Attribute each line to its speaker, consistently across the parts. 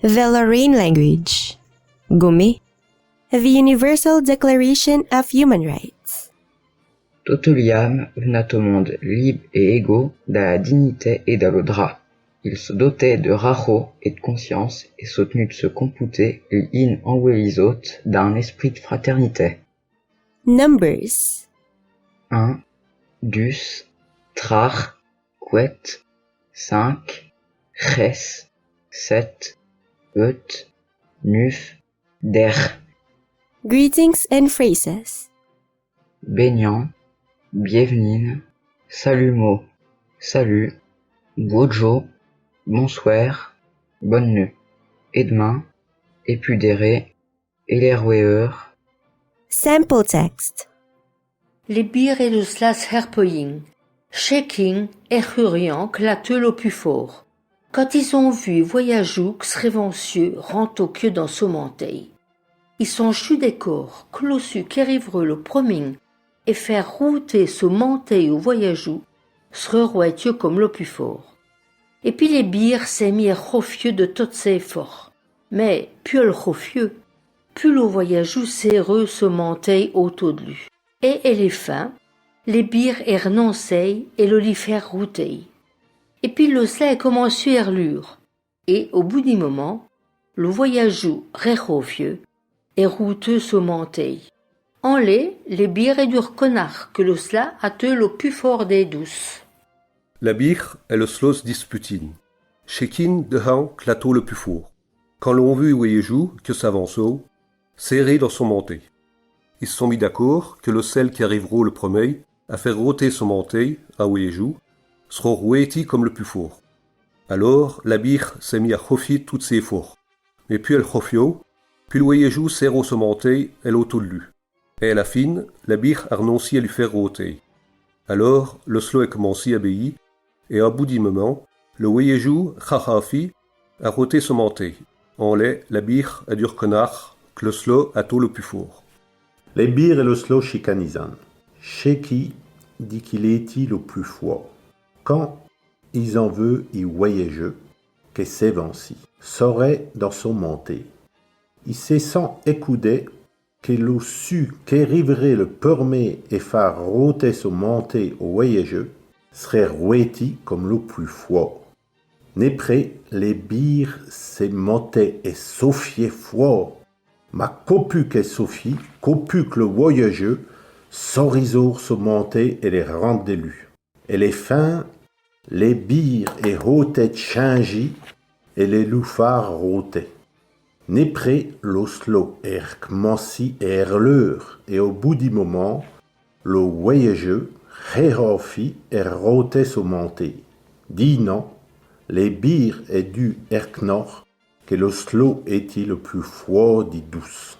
Speaker 1: The Lorraine language. Gaume. The Universal Declaration of Human Rights.
Speaker 2: Toute liam venat au monde libre et égaux de la dignité et de l'audra. Il se dotait de racho et de conscience et soutenu de se computer l'in envoué les autres d'un esprit de fraternité.
Speaker 1: Numbers.
Speaker 2: 1, dus, trar, quet, 5, res, 7, eut, nuf, der.
Speaker 1: Greetings and phrases.
Speaker 2: Baignant, bienvenue, salumo, salut, bojo, bonsoir, bonne nuit, et demain, épudéré, élerweur.
Speaker 1: Sample text.
Speaker 3: Les bier et le slas herpoying, shaking et huriant clateux au plus fort. Quand ils ont vu voyageoux révencieux rent au queue dans ce monteil. Ils sont chus des corps, clossus qu'arrivereux le proming, et faire router ce monteil au voyageoux, serait comme le plus fort. Et puis les bières s'est mis à rofieux de toutes ses efforts. Mais, plus le rofieux, plus le voyageoux serreux se monteil autour de lui. Et elle est fin, les bières est renoncé et le lit faire router. Et puis le sla commencé à hurlure. Et au bout d'un moment, le voyageoux rérofieux et routeux se monteil. En les bières est du reconnard que le sla a te le plus fort des douces.
Speaker 4: La bière est le slos disputine. Chacun de han clateau le plus fort. Quand l'on vu voyageoux que s'avanceau, serré dans son monté. Ils se sont mis d'accord que le sel qui arrivera le premier à faire rôter son monté à voyageoux sera rouéti comme le plus fort. Alors la bière s'est mis à rofier toutes ses efforts. Mais puis elle rofio, puis le voyageoux serre son monté elle autour de lui. Et à la fin, la bière a renoncé à lui faire rôter. Alors le slow a commencé à béir, et au bout d'un moment, le voyageoux Khahafi a roté son monté. En lait, la bière a du renard que le slow a tout le plus fort.
Speaker 5: Les bières et le slow chicanisan. Cheki dit qu'il est le plus fort. Quand ils en veut y voyageux, que s'évanci, saurait dans son monté. Il se sent écoudé que le su qu'arriverait le premier et faire rôter son monté au voyageux serait rouéti comme le plus fort. Népré, les bières se montaient et sofiaient fort. Ma copu que Sophie, copu que le voyageux, s'orisour se monter et les rendre d'élus. Et les fins, les bières et rôtaient changi et les loufards rôtaient. Népré, l'oslo commenci et erleur, et au bout du moment, le voyageux rérofi et rôtait se monter. Disant, les bières et du erknor, que l'oslo était le plus froid dit douce.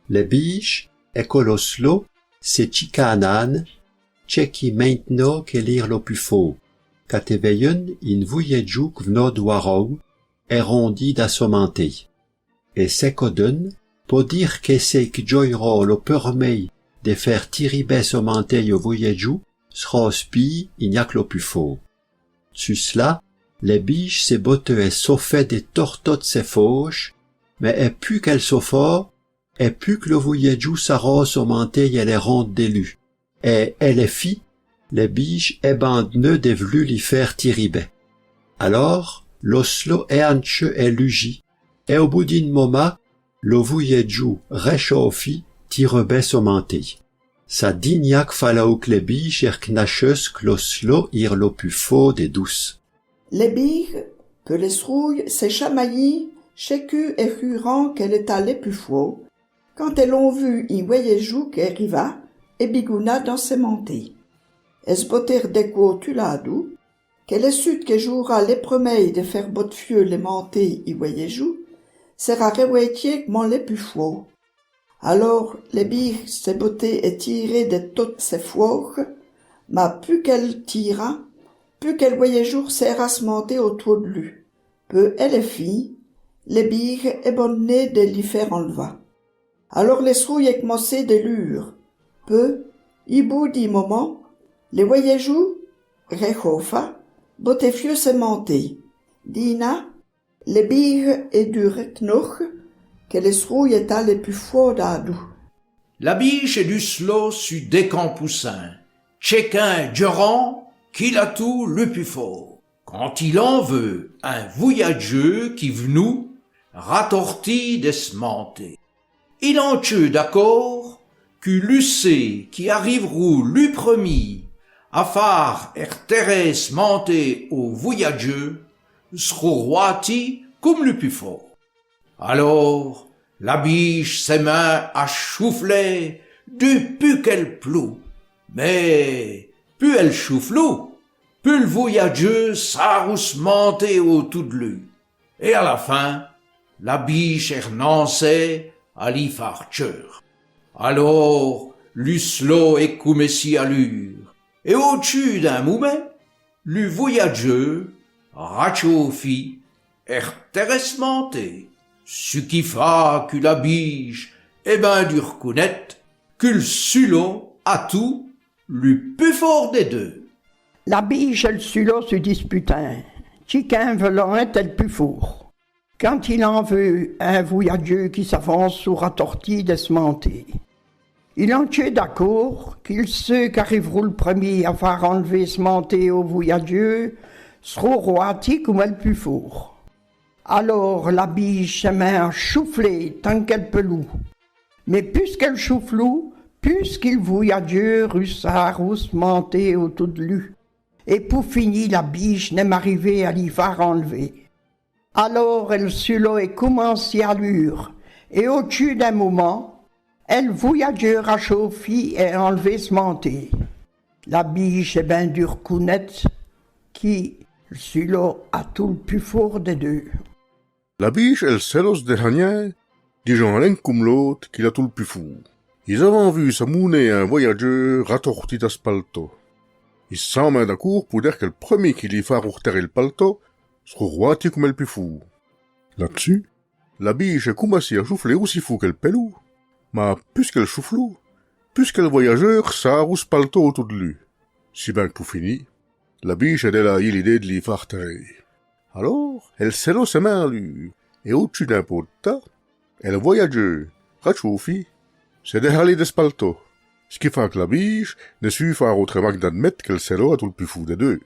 Speaker 6: Les biches et que l'oslo, c'est chicanan, qui maintenant que lire le plus faux. Quand veillun in voyageouk vno doirou, et rondi d'assomanté. Et c'est qu'odun, pour dire que c'est que joyro le permet de faire tiribé somanté au voyagou, sera spi in yak le plus faux. Sur cela, les biches se botte et s'offet des tortotes ses fauches, mais et plus qu'elles s'offort, et plus que le voyagou s'arrose au manté et les ronde d'élu. Et elle est fit, les biches ébandneux des vlu l'y faire tiribé. Alors, l'oslo et anche et lugi, et au bout d'un moment, le voyagou réchauffi tirebé au manté. Sa dignac falaouk les biches er knacheus que l'oslo ir le plus faux des douces.
Speaker 7: Les billes, que les rouilles s'est chamaillis, chécu et jurant qu'elle est allée plus faux, quand elles ont vu un voyagou qui arriva, et bigouna dans ses montées. Elles bottèrent des coups tuladou, qu'elle est sud que jouera les premiers de faire bot fieux les montées y voyagou, sera réouétier que mon les plus faux. Alors, les billes s'est bottées et tirées de toutes ses fours, mais plus qu'elle tira, plus qu'elle voyait jour s'est monter autour de lui. Peu elle est fille, les billes et bonnet de l'y faire enlever. Alors les souilles commencé de lure. Peu, y bout d'un moment, les voyageurs, réchauffa, botte fieux se monter. Dina, Les bières et du retnoch, que les rouilles étaient les plus forts d'adou.
Speaker 8: La biche et du slow su décampoussin, chacun durant qu'il a tout le plus fort. Quand il en veut un voyageux qui v'nou, ratorti desmenté. Il en tue d'accord, que Lucé qui arriverou lui premier, à phare Thérèse monté au voyageux, s'ro roiti comme le plus fort. Alors, la biche ses mains à choufler, depuis qu'elle plou. Mais, plus elle chouflou, plus le voyageux s'arrousse monté autour de lui. Et à la fin, la biche renonçait à l'y faire tuer. Alors, l'uslo et coumessi allure. Et au-dessus d'un moment, le voyageux, rachofi, intéressmenté. Ce qui fa que la biche, ben du reconnaître, que le sulot a tout, le plus fort des deux.
Speaker 9: La biche et le sulot se disputent. Chacun veut être le plus fort. Quand il en veut un voyageux qui s'avance sur la tortille desmentée. Il en tient d'accord qu'il sait qu'arriveront le premier à faire enlever ce manté au voyageux, sera roiti comme le plus fort. Alors la biche se met à choufler tant qu'elle peut loup. Mais puisqu'elle chouflou, puisqu'il voyageux russard ou se monter autour de lui. Et pour finir, la biche n'aime arriver à l'y faire enlever. Alors elle sulot et commence à l'ure, et au-dessus d'un moment, elle voyageur a chauffé et enlevé ce manté. La biche est bien du reconnaître qui, le sulot, a tout le plus fort des deux.
Speaker 10: La biche et le celos dernier, des gens l'un comme l'autre qu'il a tout le plus fou. Ils avaient vu s'amouner un voyageur ratorti d'aspalto. Ils s'en mettent d'accord pour dire que le premier qui lui fait reterrer le palto sera roiti comme le plus fou. Là-dessus, la biche est commencé à choufler aussi fou qu'elle pelou. Mais puisqu'elle chouflou, puisque le voyageur s'arrousse palto autour de lui. Si bien que pour finir, la biche a déjà eu l'idée de lui faire terrer. Alors, elle serre ses mains à lui, et au-dessus d'un pot de tas, et le voyageur, rachauffé, s'est déhalé d'espalto. Ce qui fait que la biche ne suit faire autrement que d'admettre qu'elle serre à tout le plus fou des deux.